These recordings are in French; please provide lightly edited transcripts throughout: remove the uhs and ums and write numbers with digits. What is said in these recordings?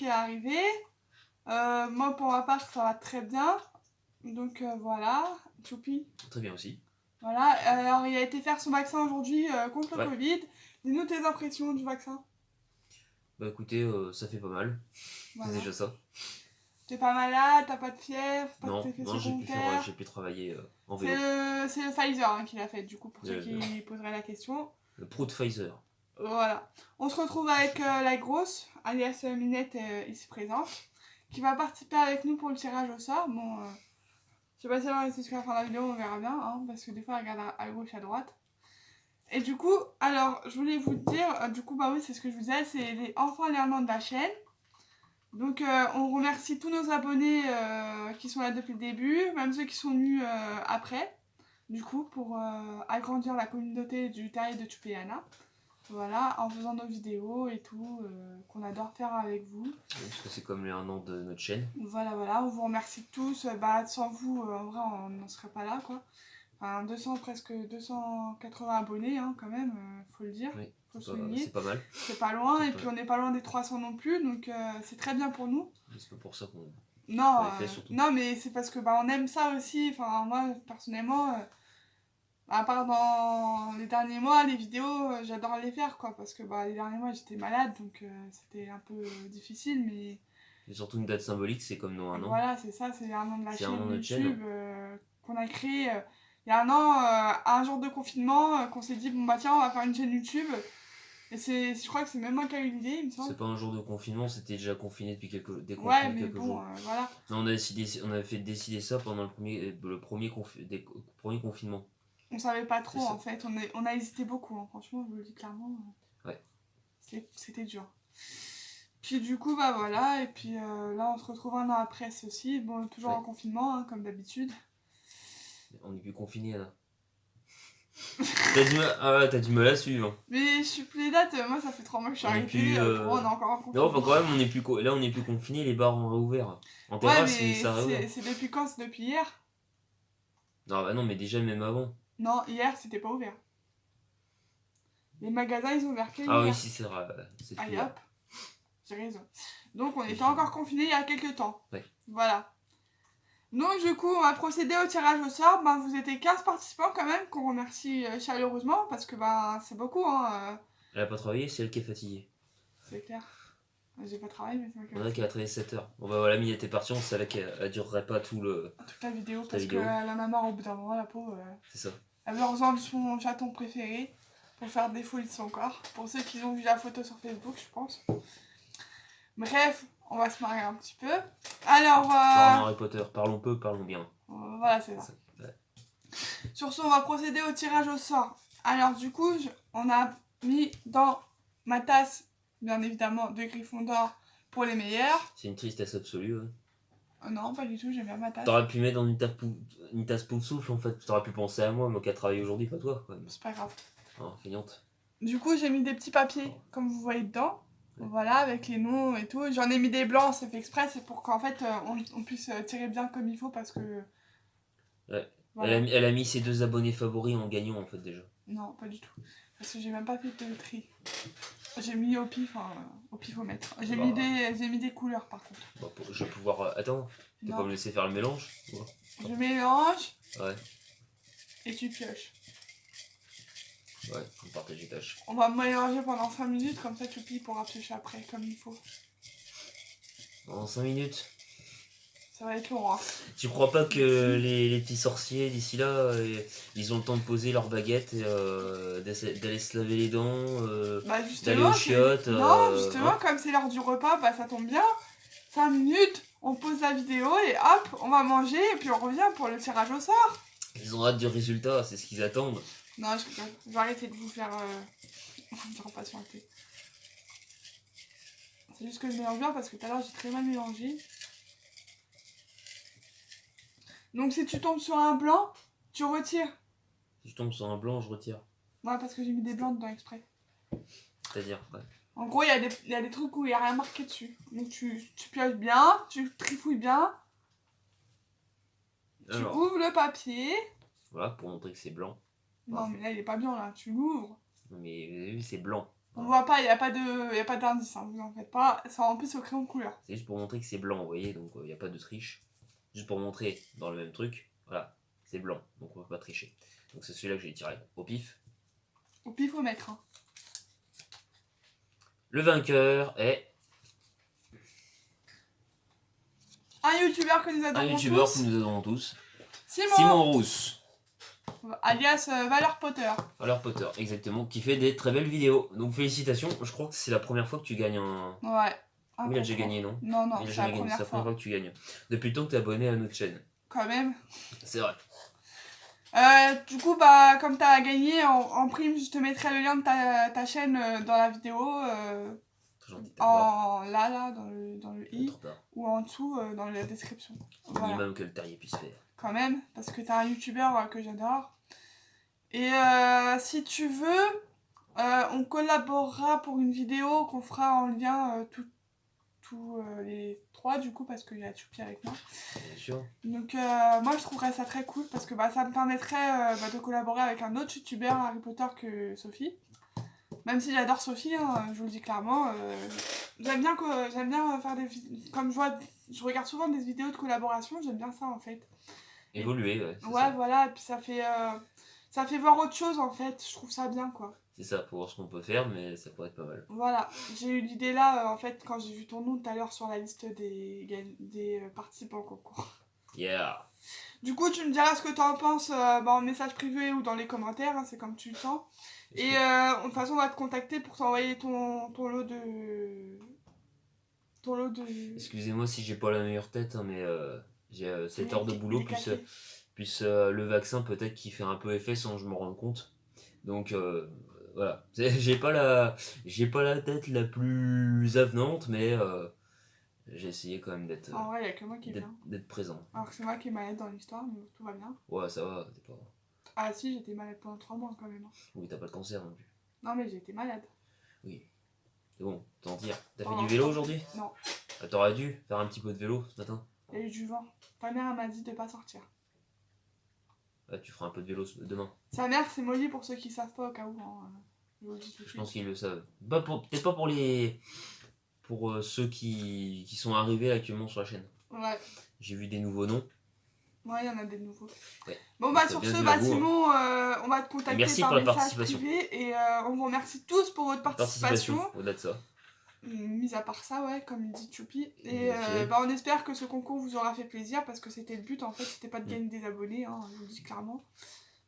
qui est arrivé. Moi, pour ma part, ça va très bien. Donc voilà, Choupi. Très bien aussi. Voilà, alors il a été faire son vaccin aujourd'hui contre le Ouais. Covid. Dis-nous tes impressions du vaccin. Bah écoutez, ça fait pas mal. Voilà. C'est déjà ça. T'es pas malade, t'as pas de fièvre, pas Non, de effets non, secondaires. j'ai pu travailler en vélo. C'est le Pfizer hein, qui l'a fait, du coup, pour ceux qui Le poseraient la question. Pro de Pfizer. Voilà. On se retrouve avec la grosse, alias Minette, ici présente, qui va participer avec nous pour le tirage au sort. Bon, je sais pas si elle va rester jusqu'à la fin de la vidéo, on verra bien, hein, parce que des fois elle regarde à gauche, à droite. Et du coup, alors, je voulais vous dire, du coup, bah oui, c'est ce que je vous disais, c'est les enfants alermants de la chaîne. Donc, on remercie tous nos abonnés qui sont là depuis le début, même ceux qui sont venus après, du coup, pour agrandir la communauté du Terrier de Chupéana. Voilà, en faisant nos vidéos et tout, qu'on adore faire avec vous. Parce que c'est comme les 1 an de notre chaîne. Voilà, voilà, on vous remercie tous. Bah, sans vous, en vrai, on n'en serait pas là, quoi. Enfin, presque 280 abonnés, hein, quand même, faut le dire. Oui, Faut souligner. c'est pas mal. C'est pas loin, et puis on n'est pas loin des 300 non plus, donc c'est très bien pour nous. C'est pas pour ça qu'on Non, les fait, surtout. non, mais c'est parce que bah, on aime ça aussi. Enfin, moi, personnellement, à part dans les derniers mois, les vidéos, j'adore les faire, quoi. Parce que bah, les derniers mois, j'étais malade, donc c'était un peu difficile, mais... C'est surtout une date symbolique, c'est comme dans 1 an. Voilà, c'est ça, c'est un an de la C'est un an chaîne de notre chaîne. YouTube qu'on a créé il y a 1 an, à un jour de confinement, qu'on s'est dit, bon bah tiens, on va faire une chaîne YouTube. Et je crois que c'est même moi qui a eu l'idée, il me semble. C'est pas un jour de confinement, c'était déjà confiné depuis quelques Ouais, mais quelques bon, jours. voilà. Non, on a fait décider ça pendant le premier confinement. On savait pas trop en fait, on a hésité beaucoup, hein. Franchement, je vous le dis clairement. Ouais. C'était dur. Puis du coup, bah voilà, et puis là on se retrouve 1 an après ceci, bon, toujours en confinement, hein, comme d'habitude. On est plus confiné là. T'as du mal à suivre. Hein. Mais je suis plus les dates, moi ça fait 3 mois que je suis arrêtée, pour moi on est encore en confinement. Non, enfin quand même, là on est plus confiné, les bars ont réouvert. En terrasse, ouais, mais ça a réouvert. c'est depuis quand? C'est depuis hier? Non, bah non, mais déjà même avant. Non, hier c'était pas ouvert. Les magasins ils ont ouvert que hier. Ah oui, si, c'est vrai. Allez hop, j'ai raison. Donc on était encore confinés il y a quelques temps. Ouais. Voilà. Donc du coup on va procéder au tirage au sort. Ben, vous étiez 15 participants quand même, qu'on remercie chaleureusement, parce que ben, c'est beaucoup. Hein, Elle a pas travaillé, c'est elle qui est fatiguée. C'est clair. J'ai pas travaillé, mais c'est vrai On a qu'elle a travaillé 7 heures. Bon bah voilà, Mia était partie, on savait qu'elle durerait pas toute la vidéo, parce qu'elle en a marre au bout d'un moment, la pauvre. C'est ça. Elle veut rejoindre son chaton préféré pour faire des folies de son corps. Pour ceux qui ont vu la photo sur Facebook, je pense. Bref, on va se marier un petit peu. Alors... Parlons Harry Potter, parlons peu, parlons bien. Voilà, c'est ça. Ouais. Sur ce, on va procéder au tirage au sort. Alors du coup, on a mis dans ma tasse, bien évidemment, de Gryffondor pour les meilleurs. C'est une tristesse absolue. Hein. Non, pas du tout, j'aime bien ma tasse. T'aurais pu mettre dans une tasse pouf souffle en fait. T'aurais pu penser à moi qui a travaillé aujourd'hui, pas toi. C'est pas grave. Oh, feignante. Du coup, j'ai mis des petits papiers, comme vous voyez dedans. Ouais. Voilà, avec les noms et tout. J'en ai mis des blancs, c'est fait exprès, c'est pour qu'en fait, on puisse tirer bien comme il faut, parce que... Ouais. Voilà. Elle a mis ses 2 abonnés favoris en gagnant en fait déjà. Non, pas du tout. Parce que j'ai même pas fait de tri. J'ai mis au pifomètre. J'ai mis des couleurs par contre. Bah, je vais pouvoir... Attends, tu vas pas me laisser faire le mélange? Ouais. Je mélange. Ouais. Et tu pioches. Ouais, on partage les tâches. On va mélanger pendant 5 minutes, comme ça Choupi pourra piocher après, comme il faut. En 5 minutes? Ça va être long, hein. Tu crois pas que les petits sorciers d'ici là, ils ont le temps de poser leur baguette, d'aller se laver les dents, d'aller aux chiottes? Non, justement, comme c'est l'heure du repas, bah ça tombe bien. 5 minutes, on pose la vidéo et hop, on va manger et puis on revient pour le tirage au sort. Ils ont hâte du résultat, c'est ce qu'ils attendent. Non, je vais arrêter de vous faire patienter. C'est juste que je mélange bien parce que tout à l'heure j'ai très mal mélangé. Donc si tu tombes sur un blanc, tu retires. Si je tombe sur un blanc, je retire. Ouais, parce que j'ai mis des blancs dedans exprès. C'est-à-dire, ouais. En gros, il y a des trucs où il n'y a rien marqué dessus. Donc tu pioches bien, tu trifouilles bien. Alors, tu ouvres le papier. Voilà, pour montrer que c'est blanc. Non, mais là, il est pas bien, là. Tu l'ouvres. Non, mais c'est blanc. On voit pas, il n'y a pas d'indice, hein, vous en faites pas. Ça en plus au crayon de couleur. C'est juste pour montrer que c'est blanc, vous voyez, donc il n'y a pas de triche. Juste pour montrer dans le même truc, voilà, c'est blanc, donc on va pas tricher. Donc c'est celui-là que j'ai tiré au pif. Au pif au mètre. Hein. Le vainqueur est... Un youtubeur que nous adorons tous. Simon Rousse. Alias Valeur Potter. Valeur Potter, exactement, qui fait des très belles vidéos. Donc félicitations, je crois que c'est la première fois que tu gagnes un... Ouais. Oui, il a déjà gagné, non? Non, c'est la première fois que tu gagnes. Depuis le temps que tu es abonné à notre chaîne. Quand même. C'est vrai. Du coup, bah, comme tu as gagné, en prime, je te mettrai le lien de ta chaîne dans la vidéo. Gentil, là, dans le i, ou en dessous, dans la description. Voilà. Minimum que le terrier puisse faire. Quand même, parce que tu es un youtubeur que j'adore. Et si tu veux, on collaborera pour une vidéo qu'on fera en lien tous les trois du coup parce qu'il y a Tchoupi avec moi. Bien sûr. Donc moi je trouverais ça très cool parce que ça me permettrait de collaborer avec un autre youtubeur Harry Potter que Sophie. Même si j'adore Sophie, hein, je vous le dis clairement, j'aime bien faire des vidéos. Comme je regarde souvent des vidéos de collaboration, j'aime bien ça en fait. Évoluer, ouais. Ouais, ça. Voilà, et puis ça fait voir autre chose en fait, je trouve ça bien quoi. C'est ça, faut voir ce qu'on peut faire, mais ça pourrait être pas mal. Voilà, j'ai eu l'idée là, en fait, quand j'ai vu ton nom tout à l'heure sur la liste des participants au concours. Yeah. Du coup, tu me diras ce que tu en penses en message privé ou dans les commentaires, hein, c'est comme tu le sens. Et de toute façon, on va te contacter pour t'envoyer ton lot de... Excusez-moi si j'ai pas la meilleure tête, hein, mais j'ai 7 heures de boulot, plus le vaccin peut-être qui fait un peu effet sans que je me rende compte. Donc... voilà, j'ai pas la tête la plus avenante, mais j'ai essayé quand même d'être. En vrai, il y a que moi qui est bien. D'être présent. Alors que c'est moi qui est malade dans l'histoire, mais tout va bien. Ouais, ça va, t'es pas. Ah si, j'étais malade pendant 3 mois quand même. Oui, t'as pas de cancer non plus. Non, mais j'ai été malade. Oui. C'est bon, t'en tire. T'as fait du vélo aujourd'hui? Non. Ah, t'aurais dû faire un petit peu de vélo ce matin. Il y a eu du vent. Ta mère m'a dit de pas sortir. Ah, tu feras un peu de vélo demain. Sa mère, c'est Molly pour ceux qui savent pas au cas où. Hein. Je pense qu'ils le savent. Peut-être pas pour ceux qui sont arrivés actuellement sur la chaîne. Ouais. J'ai vu des nouveaux noms. Ouais, il y en a des nouveaux. Ouais. Bon, bah, sur ce, Simon, on va te contacter merci par pour la message participation. Privé et on vous remercie tous pour votre participation. Au-delà de ça. Mis à part ça, ouais, comme il dit Tchoupi. Et on espère que ce concours vous aura fait plaisir parce que c'était le but en fait, c'était pas de gagner des abonnés, hein, je vous le dis clairement.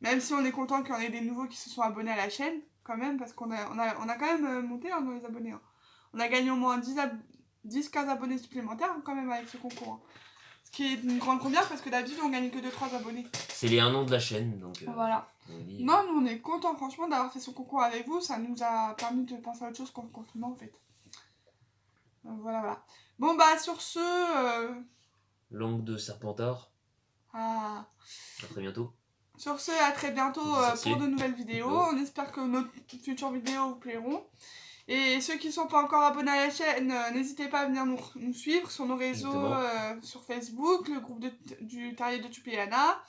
Même si on est content qu'il y en ait des nouveaux qui se sont abonnés à la chaîne, quand même, parce qu'on a quand même monté dans les abonnés. Hein. On a gagné au moins 10-15 abonnés supplémentaires hein, quand même avec ce concours. Hein. Ce qui est une grande première parce que d'habitude on gagne que 2-3 abonnés. C'est les 1 an de la chaîne donc. Voilà. Non, nous on est contents franchement d'avoir fait ce concours avec vous, ça nous a permis de penser à autre chose qu'en confinement en fait. Voilà. Bon bah sur ce... Langue de Serpentard. À très bientôt. Sur ce, à très bientôt pour de nouvelles vidéos. On espère que nos futures vidéos vous plairont. Et ceux qui ne sont pas encore abonnés à la chaîne, n'hésitez pas à venir nous suivre sur nos réseaux, sur Facebook, le groupe du Terrier de Tchoupi et Anna.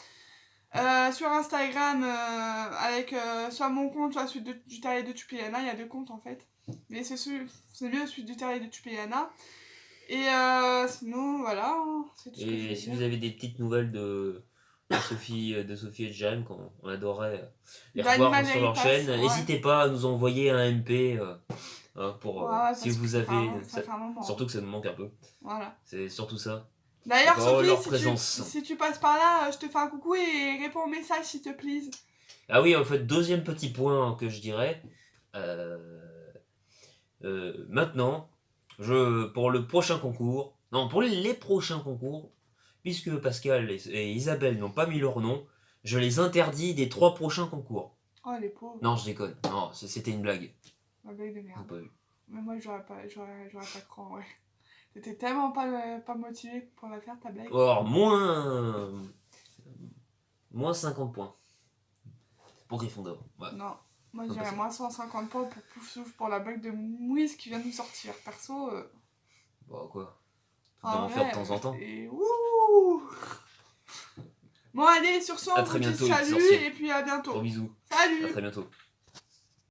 Sur Instagram, avec soit mon compte, soit celui du Terrier de Tchoupi et Anna. Il y a 2 comptes en fait. Mais c'est mieux celui du Terrier de Tchoupi et Anna. Et sinon, voilà. C'est tout et si vous avez des petites nouvelles de Sophie et de Jerem, on adorerait les revoir sur leur chaîne. N'hésitez pas à nous envoyer un MP pour si vous avez. Surtout que ça nous manque un peu. Voilà. C'est surtout ça. D'ailleurs, Sophie, si tu passes par là, je te fais un coucou et réponds au message s'il te plaît. Ah oui, en fait, deuxième petit point que je dirais. Maintenant, pour le prochain concours, non, pour les prochains concours, puisque Pascal et Isabelle n'ont pas mis leur nom, je les interdis des 3 prochains concours. Oh les pauvres. Non, je déconne. Non, c'était une blague. Une blague de merde. Pas vu. Mais moi, j'aurais pas cru, ouais. T'étais tellement pas motivé pour la faire, ta blague. Or, moins 50 points. Pour Gryffondor. Ouais. Non, moi je dirais moins 150 points pour Poufsouffle pour la blague de Mouise qui vient de nous sortir. Perso. Bon, quoi. Faut en faire de temps en temps. Et ouh. Bon, allez, sur ce, on vous dit salut et puis à bientôt. Gros bisous. Salut. À très bientôt.